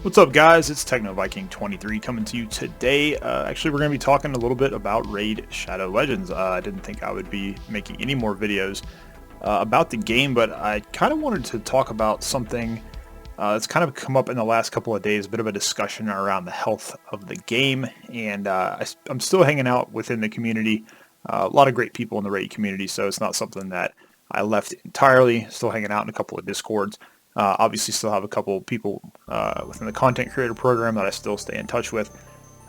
What's up, guys? It's TechnoViking23 coming to you today. Actually, we're going to be talking a little bit about Raid Shadow Legends. I didn't think I would be making any more videos about the game, but I kind of wanted to talk about something that's kind of come up in the last couple of days, a bit of a discussion around the health of the game, and I'm still hanging out within the community. A lot of great people in the Raid community, so it's not something that I left entirely. Still hanging out in a couple of Discords. Obviously still have a couple of people within the content creator program that I still stay in touch with.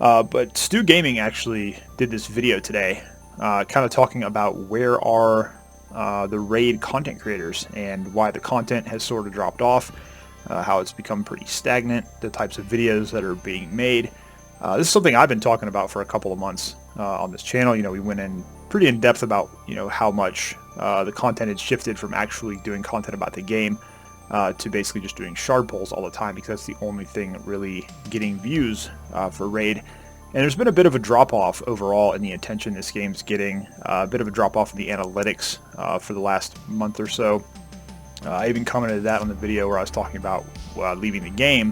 But Stu Gaming actually did this video today kind of talking about where are the Raid content creators and why the content has sort of dropped off, how it's become pretty stagnant, the types of videos that are being made. This is something I've been talking about for a couple of months on this channel. You know, we went in pretty in depth about, you know, how much the content had shifted from actually doing content about the game to basically just doing shard polls all the time, because that's the only thing really getting views for Raid. And there's been a bit of a drop-off overall in the attention this game's getting, a bit of a drop-off in the analytics for the last month or so. I even commented that on the video where I was talking about leaving the game,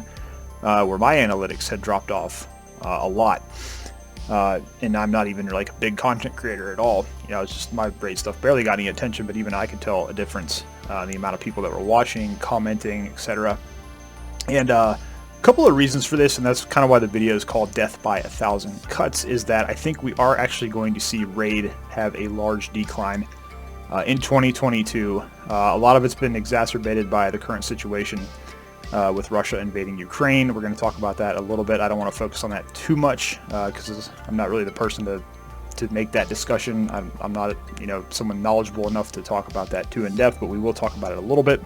where my analytics had dropped off a lot. And I'm not even like a big content creator at all. You know, it's just my Raid stuff barely got any attention, but even I could tell a difference in the amount of people that were watching, commenting, etc. And a couple of reasons for this, and that's kind of why the video is called Death by 1,000 Cuts, is that I think we are actually going to see Raid have a large decline in 2022. A lot of it's been exacerbated by the current situation with Russia invading Ukraine. We're going to talk about that a little bit. I don't want to focus on that too much because I'm not really the person to make that discussion. I'm not, you know, someone knowledgeable enough to talk about that too in depth, but we will talk about it a little bit.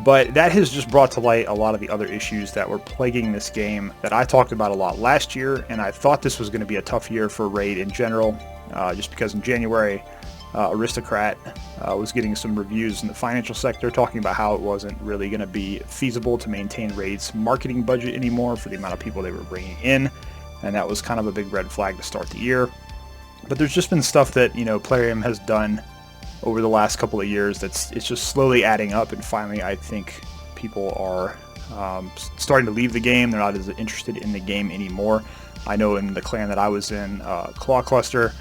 But that has just brought to light a lot of the other issues that were plaguing this game that I talked about a lot last year, and I thought this was going to be a tough year for Raid in general, just because in January, Aristocrat was getting some reviews in the financial sector talking about how it wasn't really going to be feasible to maintain Raid's marketing budget anymore for the amount of people they were bringing in, and that was kind of a big red flag to start the year. But there's just been stuff that, you know, Plarium has done over the last couple of years it's just slowly adding up, and finally I think people are starting to leave the game. They're not as interested in the game anymore. I know in the clan that I was in, Claw Cluster,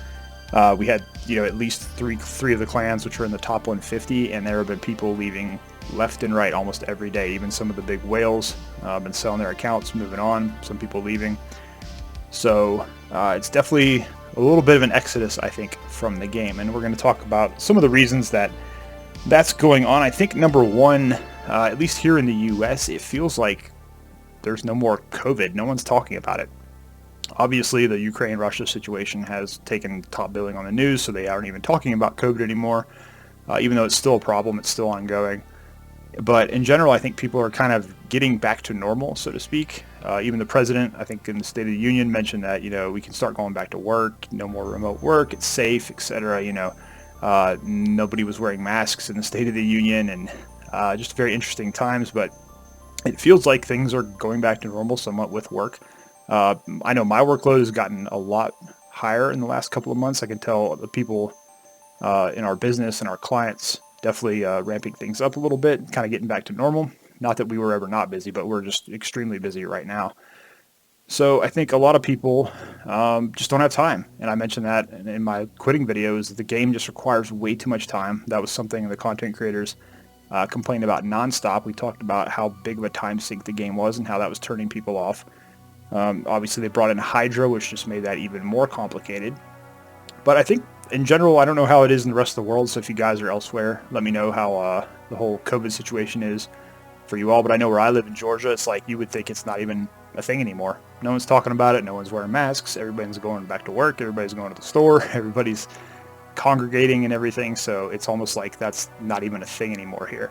we had, you know, at least three of the clans which are in the top 150, and there have been people leaving left and right almost every day. Even some of the big whales have been selling their accounts, moving on, some people leaving. So it's definitely a little bit of an exodus, I think, from the game, and we're going to talk about some of the reasons that's going on. I think number one, at least here in the US, it feels like there's no more COVID. No one's talking about it. Obviously, the Ukraine-Russia situation has taken top billing on the news, so they aren't even talking about COVID anymore. Even though it's still a problem, it's still ongoing. But in general, I think people are kind of getting back to normal, so to speak. Even the president, I think in the State of the Union, mentioned that, you know, we can start going back to work, no more remote work, it's safe, etc. You know, nobody was wearing masks in the State of the Union, and just very interesting times. But it feels like things are going back to normal somewhat with work. I know my workload has gotten a lot higher in the last couple of months. I can tell the people in our business and our clients definitely ramping things up a little bit, kind of getting back to normal. Not that we were ever not busy, but we're just extremely busy right now. So I think a lot of people just don't have time. And I mentioned that in my quitting videos, the game just requires way too much time. That was something the content creators complained about nonstop. We talked about how big of a time sink the game was and how that was turning people off. Obviously, they brought in Hydra, which just made that even more complicated. But I think, in general, I don't know how it is in the rest of the world, so if you guys are elsewhere, let me know how the whole COVID situation is for you all. But I know where I live in Georgia, it's like you would think it's not even a thing anymore. No one's talking about it, no one's wearing masks, everybody's going back to work, everybody's going to the store, everybody's congregating and everything, so it's almost like that's not even a thing anymore here.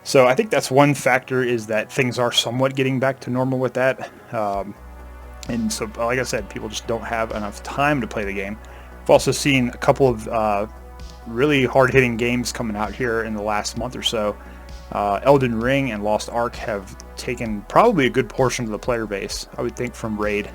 So I think that's one factor, is that things are somewhat getting back to normal with that. And so, like I said, people just don't have enough time to play the game. I've also seen a couple of really hard-hitting games coming out here in the last month or so. Elden Ring and Lost Ark have taken probably a good portion of the player base, I would think, from Raid,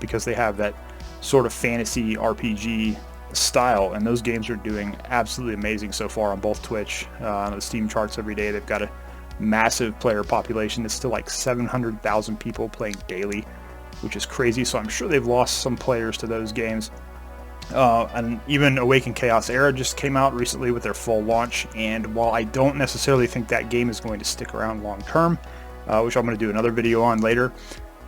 because they have that sort of fantasy RPG style, and those games are doing absolutely amazing so far on both Twitch, on the Steam charts every day. They've got a massive player population. It's still like 700,000 people playing daily, which is crazy. So I'm sure they've lost some players to those games. And even Awaken Chaos Era just came out recently with their full launch, and while I don't necessarily think that game is going to stick around long term, which I'm going to do another video on later,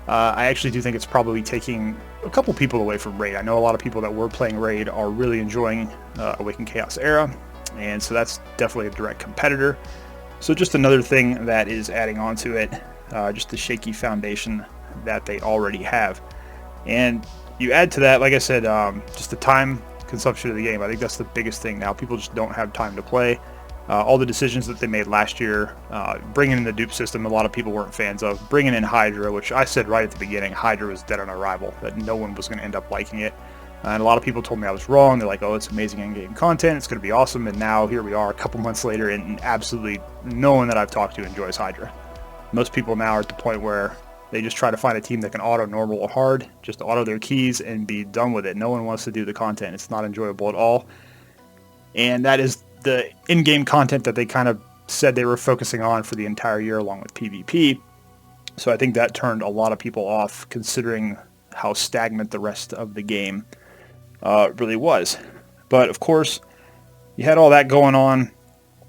I actually do think it's probably taking a couple people away from Raid. I know a lot of people that were playing Raid are really enjoying Awaken Chaos Era, and so that's definitely a direct competitor. So just another thing that is adding on to it, just the shaky foundation that they already have. And you add to that, like I said, just the time consumption of the game. I think that's the biggest thing now. People just don't have time to play. All the decisions that they made last year, bringing in the dupe system, a lot of people weren't fans of. Bringing in Hydra, which I said right at the beginning, Hydra was dead on arrival, that no one was going to end up liking it. And a lot of people told me I was wrong. They're like, oh, it's amazing in-game content, it's going to be awesome. And now here we are a couple months later, and absolutely no one that I've talked to enjoys Hydra. Most people now are at the point where they just try to find a team that can auto normal or hard, just auto their keys and be done with it. No one wants to do the content. It's not enjoyable at all. And that is the in-game content that they kind of said they were focusing on for the entire year along with PvP. So I think that turned a lot of people off, considering how stagnant the rest of the game really was. But of course, you had all that going on,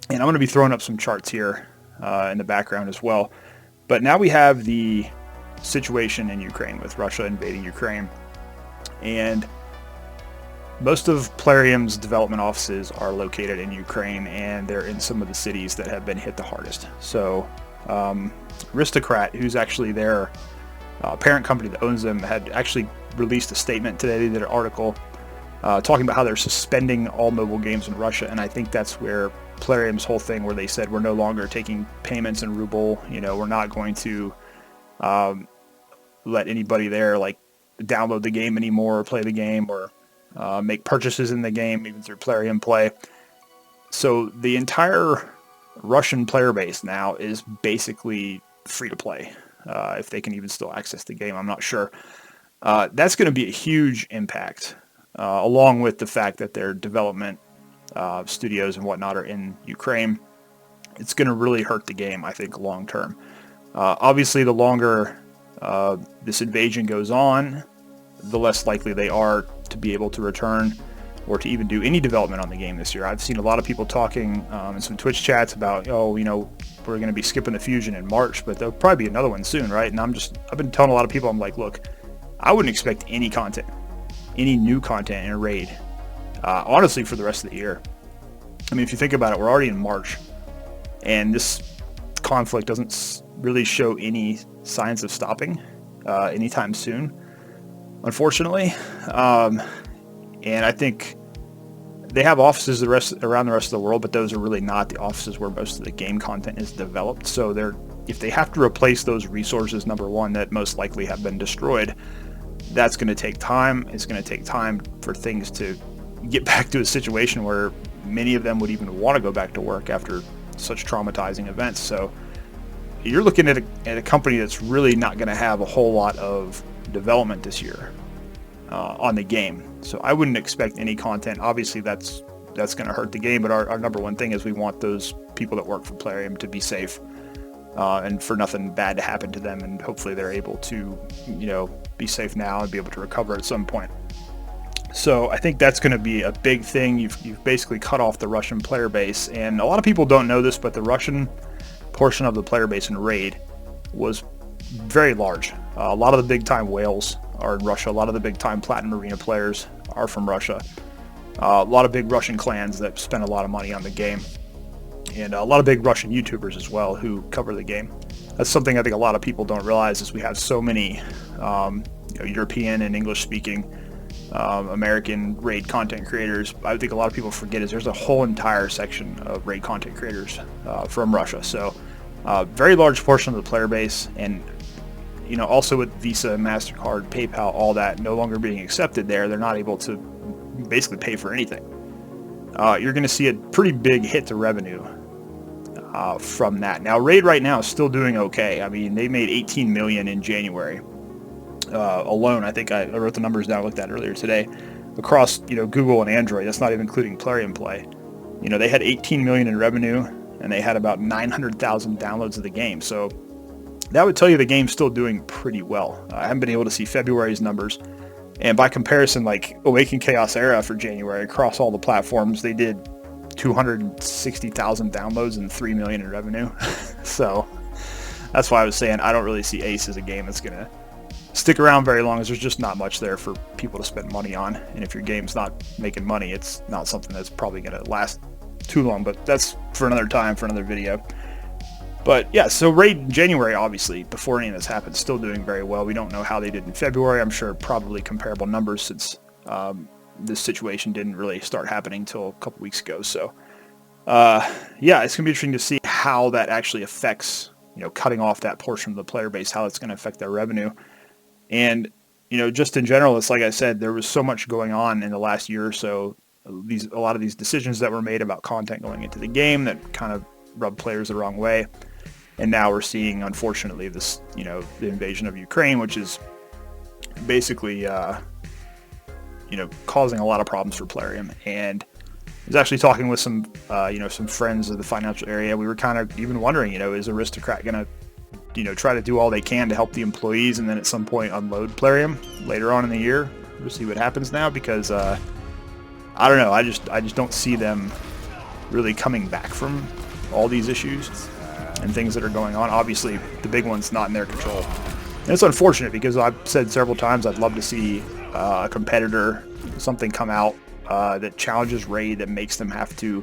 and I'm going to be throwing up some charts here in the background as well. But now we have the situation in Ukraine with Russia invading Ukraine, and most of Plarium's development offices are located in Ukraine, and they're in some of the cities that have been hit the hardest. So Aristocrat, who's actually their parent company that owns them, had actually released a statement today. They did an article talking about how they're suspending all mobile games in Russia, and I think that's where Plarium's whole thing, where they said we're no longer taking payments in ruble, we're not going to let anybody there like download the game anymore or play the game or make purchases in the game, even through Plarium Play. So the entire Russian player base now is basically free to play, if they can even still access the game. I'm not sure. That's going to be a huge impact, along with the fact that their development studios and whatnot are in Ukraine. It's going to really hurt the game, I think, long term. Obviously, the longer this invasion goes on, the less likely they are to be able to return or to even do any development on the game this year. I've seen a lot of people talking in some Twitch chats about, we're going to be skipping the Fusion in March, but there'll probably be another one soon, right? And I've been telling a lot of people, I'm like, look, I wouldn't expect any new content in a Raid, honestly, for the rest of the year. I mean, if you think about it, we're already in March, and this conflict doesn't really show any signs of stopping anytime soon, unfortunately. And I think they have offices around the rest of the world, but those are really not the offices where most of the game content is developed. So if they have to replace those resources, number one, that most likely have been destroyed, that's going to take time. It's going to take time for things to get back to a situation where many of them would even want to go back to work after such traumatizing events. So you're looking at a company that's really not going to have a whole lot of development this year on the game. So I wouldn't expect any content. Obviously, that's going to hurt the game, but our number one thing is we want those people that work for Plarium to be safe and for nothing bad to happen to them, and hopefully they're able to be safe now and be able to recover at some point. So I think that's going to be a big thing. You've basically cut off the Russian player base, and a lot of people don't know this, but the Russian portion of the player base in Raid was very large. A lot of the big-time whales are in Russia. A lot of the big-time Platinum Arena players are from Russia. A lot of big Russian clans that spend a lot of money on the game, and a lot of big Russian YouTubers as well who cover the game. That's something I think a lot of people don't realize, is we have so many European and English-speaking American Raid content creators. I think a lot of people forget is there's a whole entire section of Raid content creators from Russia. So very large portion of the player base, and also with Visa, MasterCard, PayPal, all that no longer being accepted there, they're not able to basically pay for anything. You're going to see a pretty big hit to revenue from that. Now, Raid right now is still doing okay. I mean, they made 18 million in January alone. I think I wrote the numbers down, I looked at earlier today, across Google and Android. That's not even including Plarium Play. They had 18 million in revenue, and they had about 900,000 downloads of the game. So that would tell you the game's still doing pretty well. I haven't been able to see February's numbers, and by comparison, like Awaken Chaos Era for January across all the platforms, they did 260,000 downloads and 3 million in revenue. So that's why I was saying I don't really see Ace as a game that's gonna stick around very long, as there's just not much there for people to spend money on. And if your game's not making money, it's not something that's probably gonna last too long. But that's for another time, for another video. But yeah, so Raid in January, obviously, before any of this happened, still doing very well. We don't know how they did in February. I'm sure probably comparable numbers, since this situation didn't really start happening until a couple weeks ago. So yeah, it's gonna be interesting to see how that actually affects, cutting off that portion of the player base, how it's going to affect their revenue. And, just in general, it's like I said, there was so much going on in the last year or so. A lot of these decisions that were made about content going into the game that kind of rubbed players the wrong way. And now we're seeing, unfortunately, this, the invasion of Ukraine, which is basically, causing a lot of problems for Plarium. And I was actually talking with some, some friends of the financial area. We were kind of even wondering, is Aristocrat going to, try to do all they can to help the employees, and then at some point unload Plarium later on in the year? We'll see what happens now, because I don't know. I just don't see them really coming back from all these issues and things that are going on. Obviously, the big one's not in their control. And it's unfortunate, because I've said several times I'd love to see a competitor, something come out that challenges Raid, that makes them have to,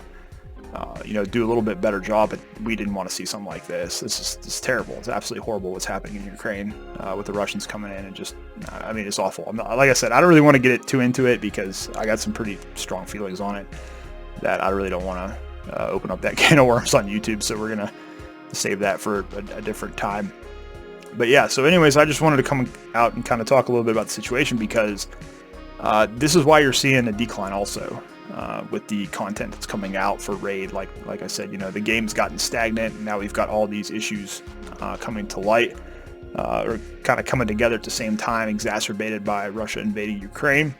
do a little bit better job. But we didn't want to see something like this. This is terrible. It's absolutely horrible what's happening in Ukraine with the Russians coming in, and just, it's awful. I'm not, like I said, I don't really want to get too into it, because I got some pretty strong feelings on it that I really don't want to open up that can of worms on YouTube. So we're gonna save that for a different time. But yeah, so anyways, I just wanted to come out and kind of talk a little bit about the situation, because this is why you're seeing a decline also with the content that's coming out for Raid. Like I said, the game's gotten stagnant, and now we've got all these issues coming to light, or kind of coming together at the same time, exacerbated by Russia invading Ukraine,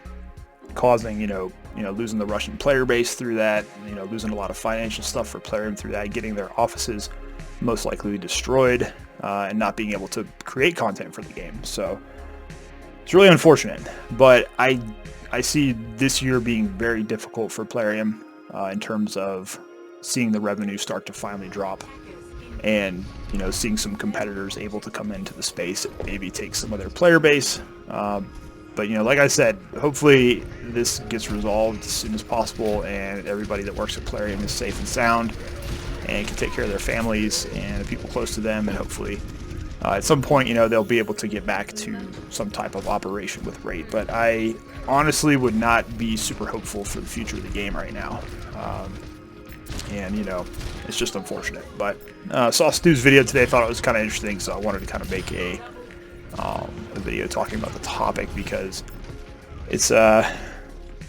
causing, losing the Russian player base through that, losing a lot of financial stuff for Plarium through that, getting their offices most likely destroyed, and not being able to create content for the game. So it's really unfortunate, but I see this year being very difficult for Plarium in terms of seeing the revenue start to finally drop, and seeing some competitors able to come into the space and maybe take some of their player base. But like I said, hopefully this gets resolved as soon as possible, and everybody that works at Plarium is safe and sound and can take care of their families and the people close to them, and hopefully at some point, they'll be able to get back to some type of operation with Raid. But I honestly would not be super hopeful for the future of the game right now. And, it's just unfortunate. But saw Stu's video today, thought it was kind of interesting, so I wanted to kind of make a video talking about the topic, because it's, I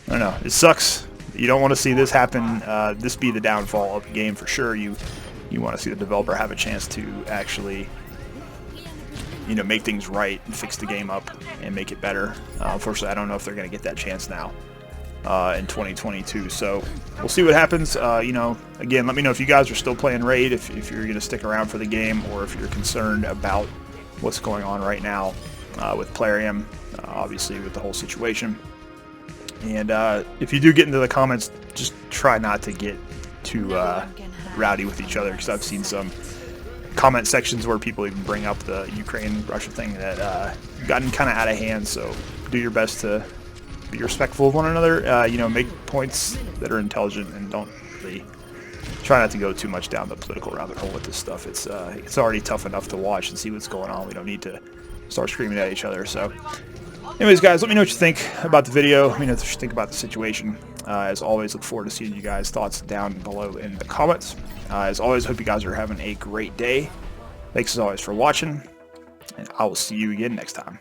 don't know, it sucks. You don't want to see this happen, this be the downfall of the game for sure. You want to see the developer have a chance to actually, make things right and fix the game up and make it better. Unfortunately, I don't know if they're going to get that chance now in 2022. So we'll see what happens. Again, let me know if you guys are still playing Raid, if you're going to stick around for the game, or if you're concerned about what's going on right now with Plarium, obviously with the whole situation. And if you do get into the comments, just try not to get too rowdy with each other, because I've seen some comment sections where people even bring up the Ukraine-Russia thing that gotten kind of out of hand. So do your best to be respectful of one another, make points that are intelligent, and don't really try not to go too much down the political rabbit hole with this stuff. It's already tough enough to watch and see what's going on. We don't need to start screaming at each other. So anyways, guys, let me know what you think about the video. Let me know what you think about the situation. As always, look forward to seeing you guys' thoughts down below in the comments. As always, hope you guys are having a great day. Thanks as always for watching, and I will see you again next time.